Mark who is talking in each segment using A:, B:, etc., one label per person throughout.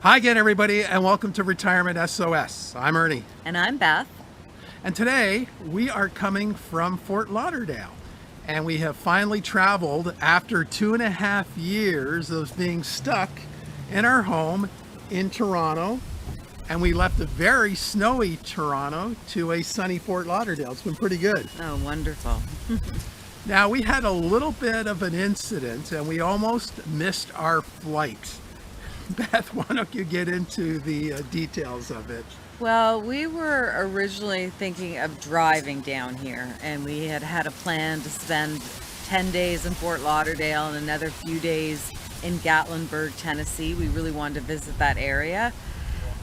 A: Hi again, everybody, and welcome to Retirement SOS. I'm Ernie.
B: And I'm Beth.
A: And today we are coming from Fort Lauderdale. And we have finally traveled after 2.5 years of being stuck in our home in Toronto. And we left a very snowy Toronto to a sunny Fort Lauderdale. It's been pretty good.
B: Oh, wonderful.
A: Now, we had a little bit of an incident and we almost missed our flight. Beth, why don't you get into the details of it?
B: Well, we were originally thinking of driving down here, and we had a plan to spend 10 days in Fort Lauderdale and another few days in Gatlinburg, Tennessee. We really wanted to visit that area.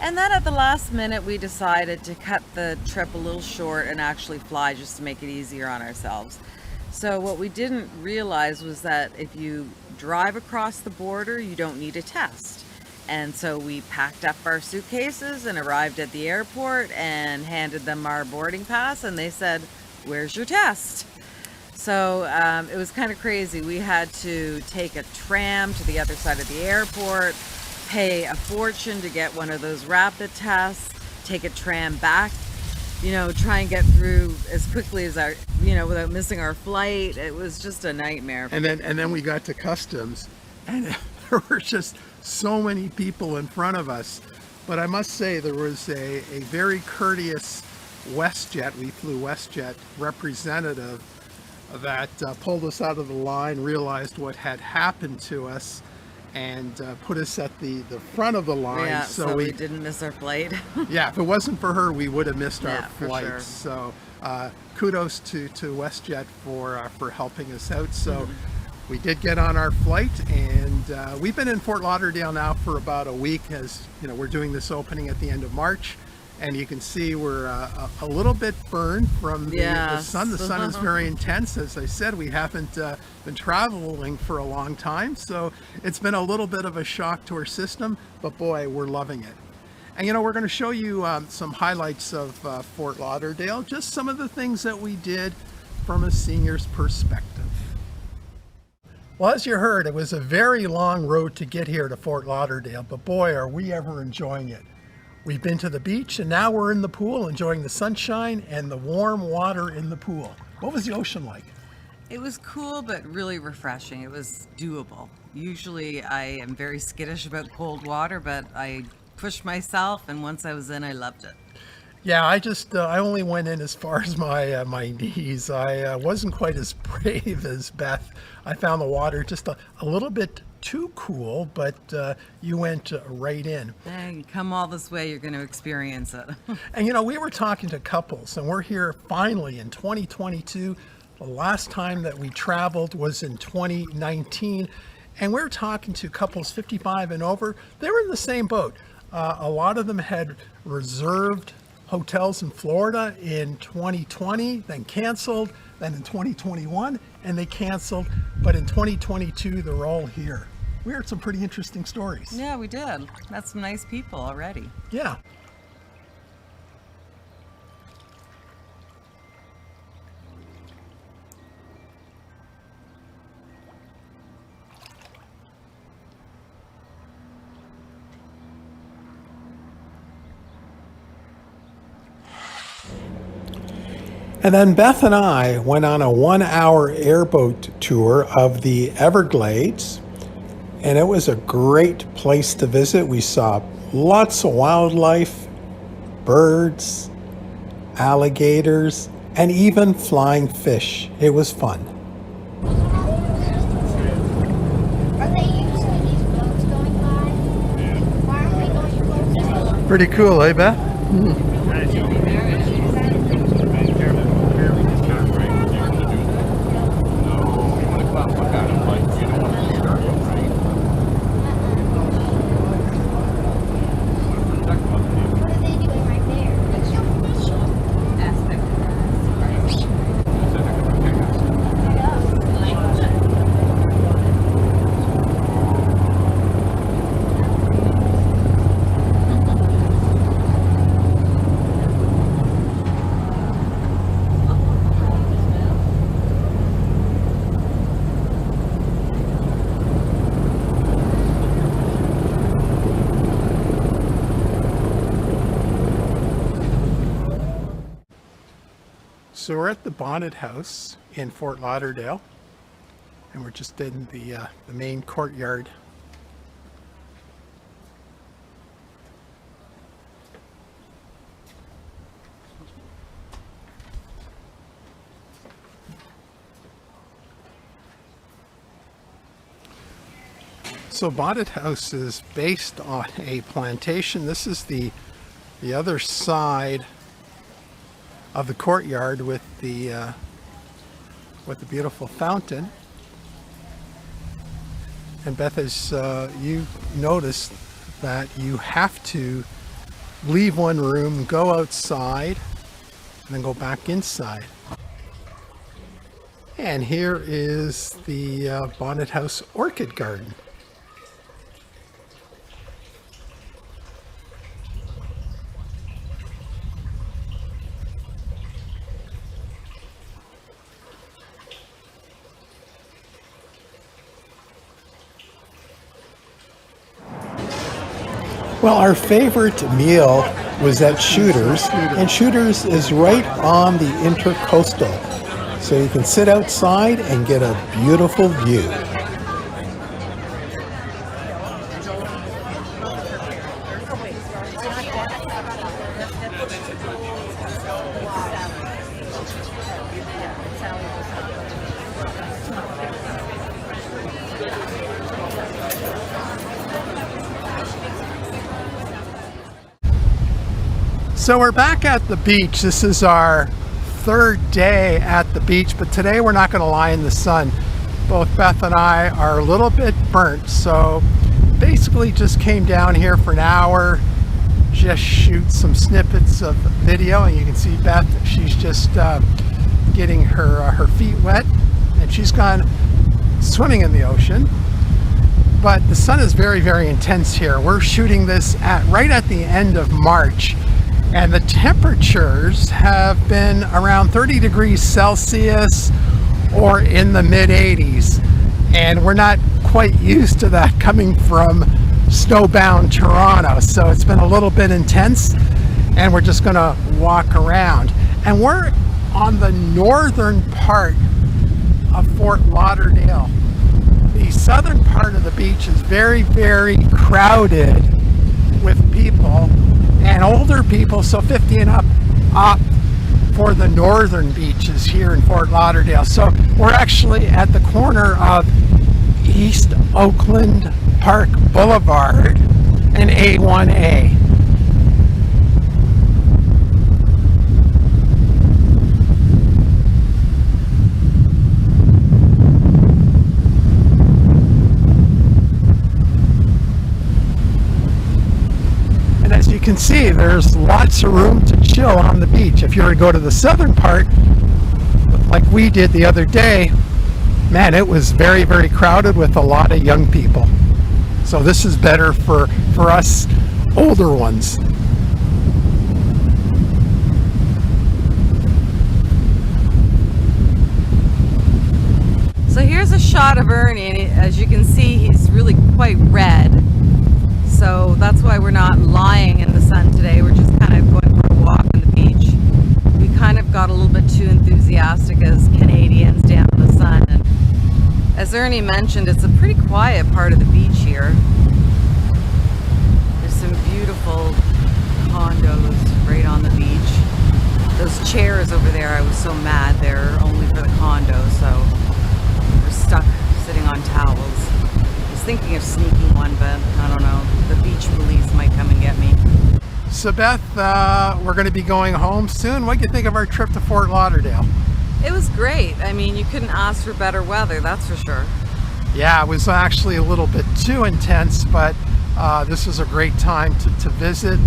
B: And then at the last minute, we decided to cut the trip a little short and actually fly just to make it easier on ourselves. So what we didn't realize was that if you drive across the border, you don't need a test. And so we packed up our suitcases and arrived at the airport and handed them our boarding pass, and they said, "Where's your test?" So it was kind of crazy. We had to take a tram to the other side of the airport, pay a fortune to get one of those rapid tests, take a tram back, try and get through as quickly as without missing our flight. It was just a nightmare.
A: And then we got to customs, and there were just so many people in front of us. But I must say, there was a very courteous WestJet, we flew WestJet representative that pulled us out of the line, realized what had happened to us, and put us at the front of the line.
B: Yeah, so we didn't miss our flight.
A: Yeah, if it wasn't for her, we would have missed our flight.
B: For sure.
A: So kudos to WestJet for helping us out. So we did get on our flight, and we've been in Fort Lauderdale now for about a week. As you know, we're doing this opening at the end of March, and you can see we're a little bit burned from the sun. The sun is very intense. As I said, we haven't been traveling for a long time, so it's been a little bit of a shock to our system, but boy, we're loving it. And we're going to show you some highlights of Fort Lauderdale, just some of the things that we did from a senior's perspective. Well, as you heard, it was a very long road to get here to Fort Lauderdale, but boy, are we ever enjoying it. We've been to the beach, and now we're in the pool enjoying the sunshine and the warm water in the pool. What was the ocean like?
B: It was cool, but really refreshing. It was doable. Usually I am very skittish about cold water, but I pushed myself, and once I was in, I loved it.
A: Yeah, I only went in as far as my knees. I wasn't quite as brave as Beth. I found the water just a little bit too cool, but you went right in.
B: Hey, come all this way, you're going to experience it.
A: And we were talking to couples, and we're here finally in 2022. The last time that we traveled was in 2019, and we're talking to couples 55 and over. They were in the same boat. A lot of them had reserved hotels in Florida in 2020, then canceled, then in 2021, and they canceled, but in 2022 they're all here. We heard some pretty interesting stories.
B: Yeah, we did. Met some nice people already.
A: Yeah. And then Beth and I went on a 1-hour airboat tour of the Everglades, and it was a great place to visit. We saw lots of wildlife, birds, alligators, and even flying fish. It was fun.
C: Are they using these boats going by? Why aren't they going closer?
A: Pretty cool, eh, Beth?
C: What are they doing right there?
A: So we're at the Bonnet House in Fort Lauderdale, and we're just in the main courtyard. So Bonnet House is based on a plantation. This is the other side of the courtyard with the beautiful fountain. And Beth, as you noticed that you have to leave one room, go outside, and then go back inside. And here is the Bonnet House Orchid Garden. Well, our favorite meal was at Shooters, and Shooters is right on the Intercoastal, so you can sit outside and get a beautiful view. So we're back at the beach. This is our third day at the beach, but today we're not going to lie in the sun. Both Beth and I are a little bit burnt, so basically just came down here for an hour, just shoot some snippets of video, and you can see Beth, she's just getting her feet wet, and she's gone swimming in the ocean. But the sun is very, very intense here. We're shooting this right at the end of March. And the temperatures have been around 30 degrees Celsius or in the mid 80s. And we're not quite used to that coming from snowbound Toronto. So it's been a little bit intense, and we're just gonna walk around. And we're on the northern part of Fort Lauderdale. The southern part of the beach is very, very crowded with people. And older people, so 50 and up, opt for the northern beaches here in Fort Lauderdale. So we're actually at the corner of East Oakland Park Boulevard and A1A. You can see there's lots of room to chill on the beach. If you were to go to the southern part, like we did the other day, man, it was very, very crowded with a lot of young people. So this is better for us older ones.
B: So here's a shot of Ernie, and as you can see, he's really quite red. So that's why we're not lying in the sun today. We're just kind of going for a walk on the beach. We kind of got a little bit too enthusiastic as Canadians down in the sun. And as Ernie mentioned, it's a pretty quiet part of the beach here. There's some beautiful condos right on the beach. Those chairs over there, I was so mad they're only for the condos, so we're stuck sitting on towels. Thinking of sneaking one, but I don't know. The beach police might come and get me.
A: So Beth, we're going to be going home soon. What do you think of our trip to Fort Lauderdale?
B: It was great. I mean, you couldn't ask for better weather, that's for sure.
A: Yeah, it was actually a little bit too intense, but this was a great time to visit.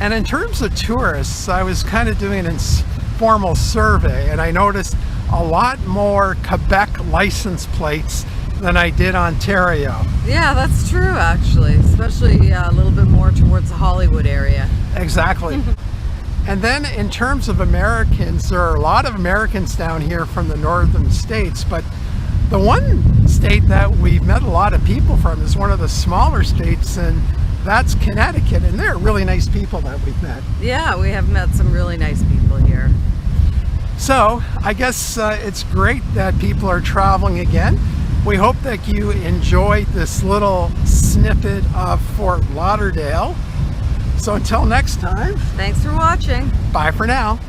A: And in terms of tourists, I was kind of doing an informal survey, and I noticed a lot more Quebec license plates than I did Ontario.
B: Yeah, that's true actually, especially a little bit more towards the Hollywood area.
A: Exactly. And then in terms of Americans, there are a lot of Americans down here from the northern states, but the one state that we've met a lot of people from is one of the smaller states, and that's Connecticut, and they're really nice people that we've met.
B: Yeah, we have met some really nice people here.
A: So I guess it's great that people are traveling again. We hope that you enjoyed this little snippet of Fort Lauderdale. So until next time,
B: Thanks for watching.
A: bye for now.